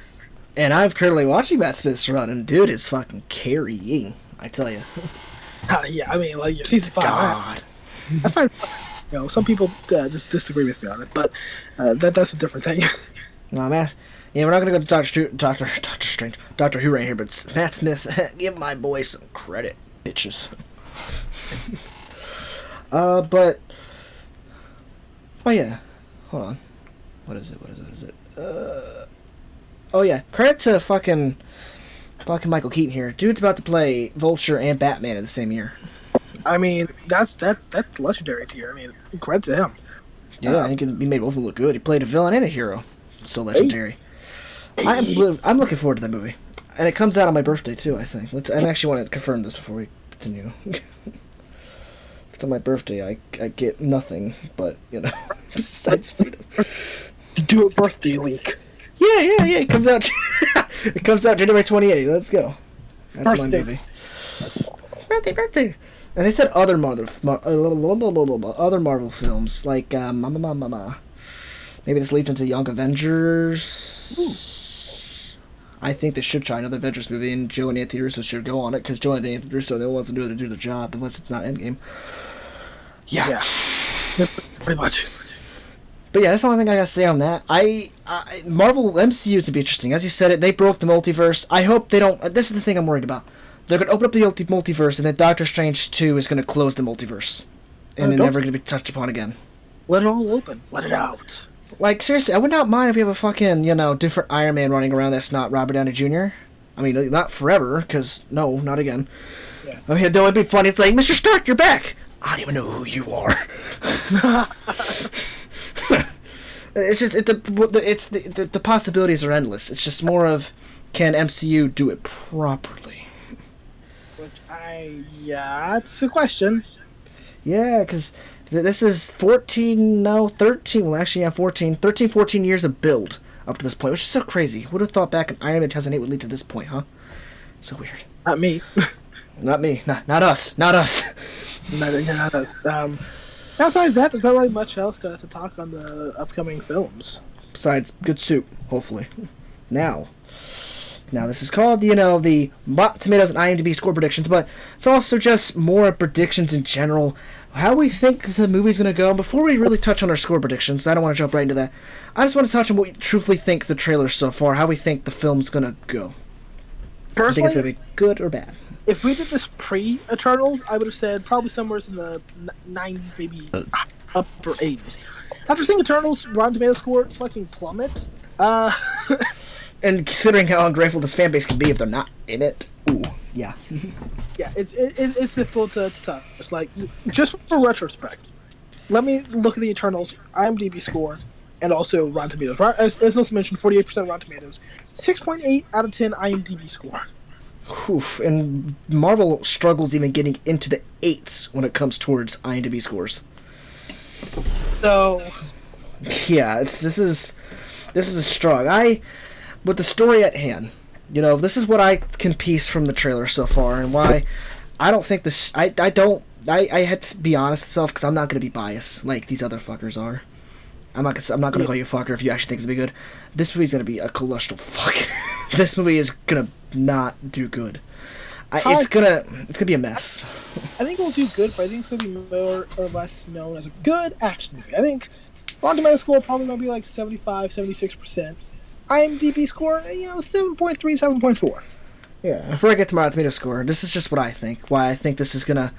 And I'm currently watching Matt Smith's run, and dude is fucking carrying, I tell you. Yeah, I mean, like, season 5. God. I find, some people just disagree with me on it, but that's a different thing. No, man. Yeah, we're not gonna go to Doctor Strange, Doctor Who right here, but Matt Smith, give my boy some credit, bitches. But, oh yeah, hold on, what is it? Oh yeah, credit to fucking Michael Keaton here. Dude's about to play Vulture and Batman in the same year. I mean, that's legendary tier. I mean, credit to him. Yeah, he made both of them look good. He played a villain and a hero. So legendary. I'm looking forward to that movie, and it comes out on my birthday too. I think. I actually want to confirm this before we continue. If it's on my birthday, I get nothing, but besides freedom. Do a birthday leak. Yeah. It comes out. It comes out January 28th. Let's go. That's my movie. Birthday. And they said other Marvel films like maybe this leads into Young Avengers. Ooh. I think they should try another Avengers movie, and Joe and Anthony Russo should go on it, because Joe and Anthony Russo, they want to do the job, unless it's not Endgame. Yeah. Pretty much. But yeah, that's the only thing I gotta say on that. Marvel MCU is to be interesting. As you said it, they broke the multiverse. I hope they don't. This is the thing I'm worried about. They're gonna open up the multiverse, and then Doctor Strange 2 is gonna close the multiverse, and they're never gonna be touched upon again. Let it all open. Let it out. Like, seriously, I would not mind if we have a fucking, different Iron Man running around that's not Robert Downey Jr. I mean, not forever, because, no, not again. Yeah. I mean, that would be funny. It's like, Mr. Stark, you're back! I don't even know who you are. It's just, the possibilities are endless. It's just more of, can MCU do it properly? It's a question. Yeah, because this is 13 years of build up to this point, which is so crazy. Would have thought back in Iron Man 2008 would lead to this point, huh? So weird. Not me. Not me. Not us. Not us. Not us. Outside of that, there's not really much else to talk on the upcoming films. Besides good soup, hopefully. Now this is called, the Rotten Tomatoes and IMDb score predictions, but it's also just more predictions in general. How we think the movie's going to go. Before we really touch on our score predictions, I don't want to jump right into that. I just want to touch on what we truthfully think the trailer so far, how we think the film's going to go. Personally, I think it's going to be good or bad. If we did this pre-Eternals, I would have said probably somewhere in the 90s, maybe upper 80s. After seeing Eternals, Rotten Tomatoes score fucking plummet. And considering how ungrateful this fan base can be if they're not in it, ooh, yeah. Yeah, it's difficult to touch. It's like, just for retrospect, let me look at the Eternals IMDb score and also Rotten Tomatoes. As Nilsson mentioned, 48% Rotten Tomatoes, 6.8 out of 10 IMDb score. Oof, and Marvel struggles even getting into the 8s when it comes towards IMDb scores. So, yeah, this is a struggle. With the story at hand, this is what I can piece from the trailer so far, and why I don't think this. I had to be honest with myself, because I'm not gonna be biased like these other fuckers are. I'm not gonna call you a fucker if you actually think it's gonna be good. This movie's gonna be a colossal fuck. This movie is gonna not do good. It's gonna be a mess. I think it'll do good, but I think it's gonna be more or less known as a good action movie. I think Rotten Tomatoes score probably gonna be like 75, 76%. IMDb score, 7.3, 7.4. Yeah, before I get to my Rotten Tomatoes score, this is just what I think. Why I think this is gonna,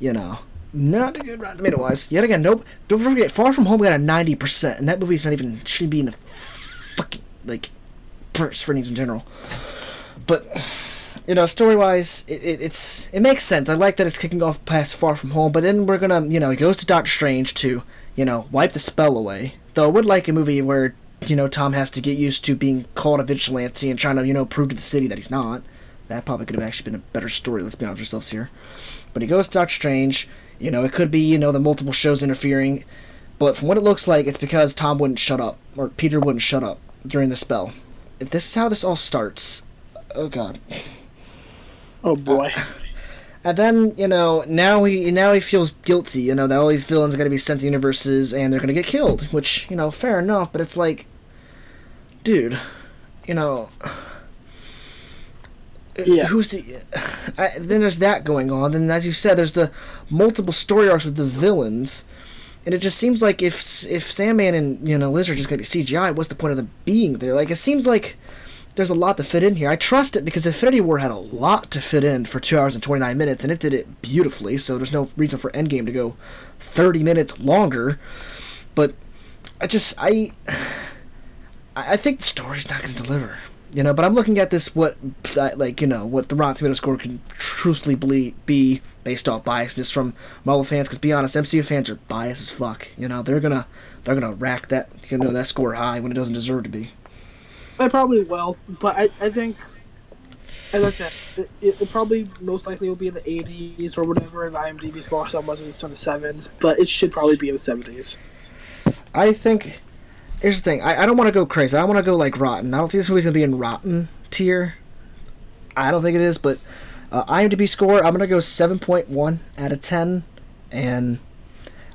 not a good Rotten Tomato wise. Yet again, nope. Don't forget, Far From Home got a 90%, and that movie's not even shouldn't be in the fucking first ratings in general. But story wise, it makes sense. I like that it's kicking off past Far From Home, but then we're gonna, he goes to Doctor Strange to, wipe the spell away. Though I would like a movie where Tom has to get used to being called a vigilante and trying to, prove to the city that he's not. That probably could have actually been a better story, let's be honest with ourselves here. But he goes to Doctor Strange. You know, it could be, you know, the multiple shows interfering. But from what it looks like, it's because Tom wouldn't shut up. Or Peter wouldn't shut up during the spell. If this is how this all starts... Oh, God. Oh, boy. And then, you know, now he feels guilty, you know, that all these villains are going to be sent to universes and they're going to get killed. Which, you know, fair enough, but it's like... Dude, you know... Yeah. Then there's that going on. Then, as you said, there's the multiple story arcs with the villains. And it just seems like if Sandman and, you know, Lizard just going to be CGI, what's the point of them being there? Like, it seems like there's a lot to fit in here. I trust it because Infinity War had a lot to fit in for 2 hours and 29 minutes, and it did it beautifully, so there's no reason for Endgame to go 30 minutes longer. But I think the story's not going to deliver. You know, but I'm looking at this, what the Rotten Tomato score can truthfully be based off biasness from Marvel fans. Because, be honest, MCU fans are biased as fuck. You know, they're gonna rack that, you know, that score high when it doesn't deserve to be. I probably will, but I think, as I said, it probably most likely will be in the 80s or whatever. The IMDb score somewhere in the 7s, but it should probably be in the 70s. I think. Here's the thing. I don't want to go crazy. I don't want to go like rotten. I don't think this movie's going to be in rotten tier. I don't think it is, but IMDb score, I'm going to go 7.1 out of 10. And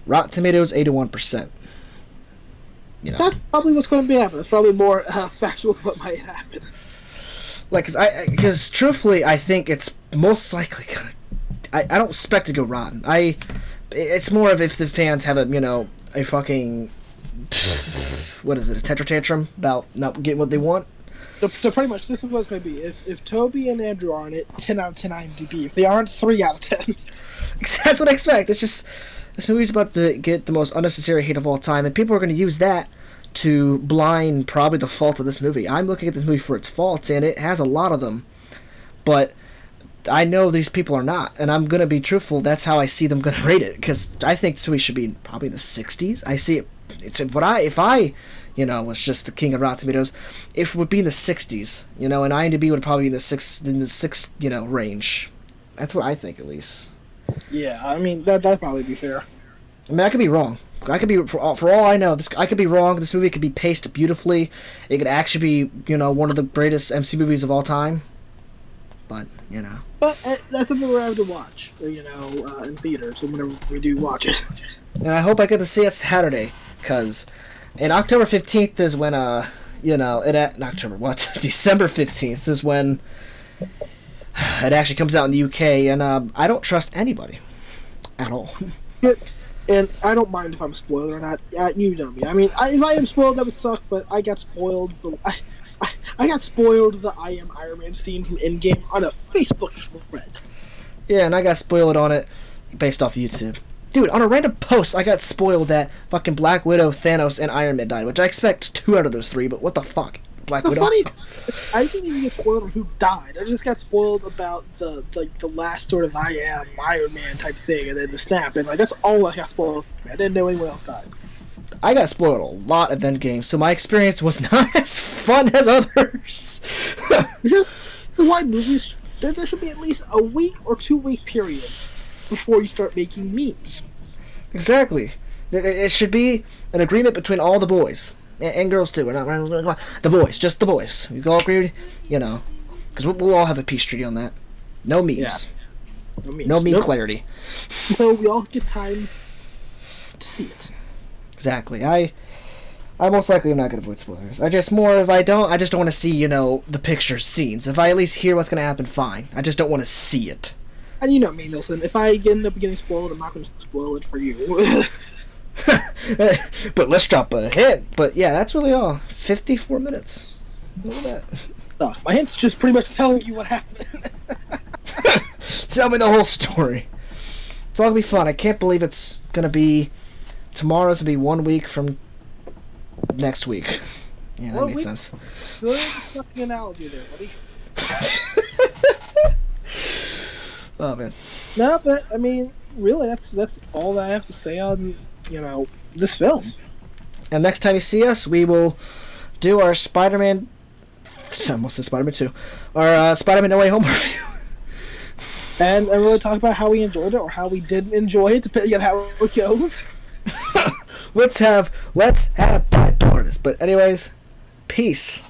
Rotten Tomatoes, 81%. You know. That's probably what's going to be happening. It's probably more factual to what might happen. Like, because truthfully, I think it's most likely going to... I don't expect it to go rotten. It's more of if the fans have a fucking... What is it? A temper tantrum about not getting what they want? So pretty much, this is what it's going to be. If Toby and Andrew are in it, 10 out of 10 IMDb. If they aren't, 3 out of 10. That's what I expect. It's just, this movie's about to get the most unnecessary hate of all time, and people are going to use that to blind probably the fault of this movie. I'm looking at this movie for its faults, and it has a lot of them. But I know these people are not, and I'm going to be truthful. That's how I see them going to rate it, because I think this movie should be probably in the 60s. I see it. If I was just the king of Rotten Tomatoes, it would be in the 60s, and IMDb would probably be in the six range. That's what I think, at least. Yeah, I mean that'd probably be fair. I mean, I could be wrong. I could be, for all I know, I could be wrong. This movie could be paced beautifully. It could actually be, one of the greatest MC movies of all time. But But that's something we're able to watch, in theaters, whenever we do watch it. And I hope I get to see it Saturday, because in October 15th is when, December 15th is when it actually comes out in the UK, and I don't trust anybody at all. And I don't mind if I'm spoiled or not. You know me. I mean, if I am spoiled, that would suck, but I got spoiled. I got spoiled the I Am Iron Man scene from Endgame on a Facebook thread. Yeah, and I got spoiled on it based off YouTube. Dude, on a random post, I got spoiled that fucking Black Widow, Thanos, and Iron Man died, which I expect 2 out of those 3, but what the fuck? Black Widow? Funny, I didn't even get spoiled on who died. I just got spoiled about the last sort of I Am Iron Man type thing, and then the snap, and that's all I got spoiled. I didn't know anyone else died. I got spoiled a lot of Endgame, so my experience was not as fun as others. Why movies? There should be at least a week or 2-week period before you start making memes. Exactly. It should be an agreement between all the boys and girls too. We're not the boys, just the boys. We all agree, because we'll all have a peace treaty on that. No memes. Yeah. No memes. No meme clarity. No, we all get times to see it. Exactly. I most likely am not going to avoid spoilers. I just don't want to see, the pictures, scenes. If I at least hear what's going to happen, fine. I just don't want to see it. And you know me, Nilsson. If I end up getting spoiled, I'm not going to spoil it for you. But let's drop a hint. But yeah, that's really all. 54 minutes. Look at that. My hint's just pretty much telling you what happened. Tell me the whole story. It's all going to be fun. I can't believe it's going to be... Tomorrow's going to be 1 week from next week. Yeah, that makes sense. Good fucking analogy there, buddy. Oh, man. No, but, I mean, really, that's all that I have to say on, this film. And next time you see us, we will do our Spider-Man I almost said Spider-Man 2. Our Spider-Man No Way Home review. And really talk about how we enjoyed it or how we didn't enjoy it, depending on how it goes. Let's have bipolarness. But anyways, peace.